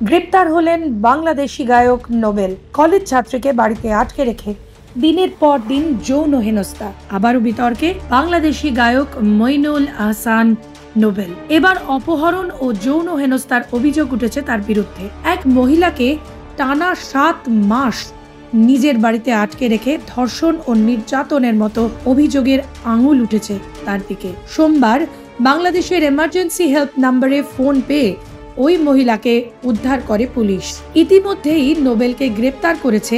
গ্রেপ্তার হলেন বাংলাদেশি গায়ক নোবেল। কলেজ ছাত্রীকে বাড়িতে আটকে রেখে দিনের পর দিন যৌন হেনস্থা। আবারও বিতর্কে বাংলাদেশি গায়ক মইনুল আহসান নোবেল। এবার অপহরণ ও যৌন হেনস্থার অভিযোগ উঠেছে তার বিরুদ্ধে। এক মহিলাকে টানা 7 মাস নিজের বাড়িতে আটকে রেখে ধর্ষণ ও নির্যাতনের মতো অভিযোগের আঙুল উঠেছে তার দিকে। সোমবার বাংলাদেশের এমার্জেন্সি হেল্প নম্বরে ফোন পেয়ে ওই মহিলাকে উদ্ধার করে পুলিশ। ইতিমধ্যেই নোবেলকে গ্রেপ্তার করেছে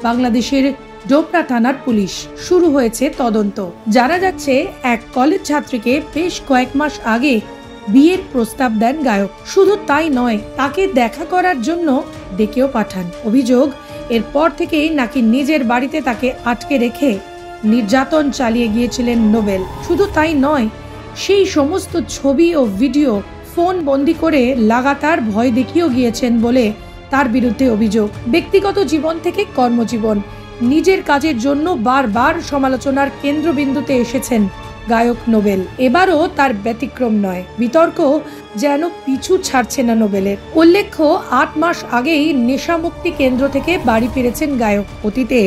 বাংলাদেশের ডোবরা থানার পুলিশ। শুরু হয়েছে তদন্ত। জানা যাচ্ছে, এক কলেজ ছাত্রীকে বেশ কয়েক মাস আগে বিয়ের প্রস্তাব দেন গায়ক। শুধু তাই নয়, তাকে দেখা করার জন্য ডেকেও পাঠান। অভিযোগ, এরপর থেকেই নাকি নিজের বাড়িতে তাকে আটকে রেখে নির্যাতন চালিয়ে গিয়েছিলেন নোবেল। শুধু তাই নয়, সেই সমস্ত ছবি ও ভিডিও ফোন বন্দি করে লাগাতার ভয় দেখিয়েও গিয়েছেন বলে তার বিরুদ্ধে অভিযোগ। ব্যক্তিগত জীবন থেকে কর্মজীবন, নিজের কাজের জন্য বারবার সমালোচনার কেন্দ্রবিন্দুতে এসেছেন গায়ক নোবেল। এবারও তার ব্যতিক্রম নয়। বিতর্ক যেন পিছু ছাড়ছে না নোবেলের। উল্লেখ্য, 8 মাস আগেই নেশামুক্তি কেন্দ্র থেকে বাড়ি ফিরেছেন গায়ক। অতীতে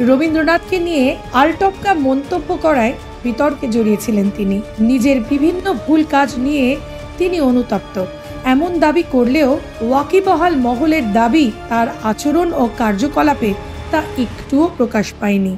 রবীন্দ্রনাথকে নিয়ে আলটপকা মন্তব্য করায় বিতর্কে জড়িয়েছিলেন তিনি। নিজের বিভিন্ন ভুল কাজ নিয়ে তিনি অনুতপ্ত এমন দাবি করলেও ওয়াকিবহাল মহলের দাবি, তার আচরণ ও কার্যকলাপে তা একটুও প্রকাশ পায়নি।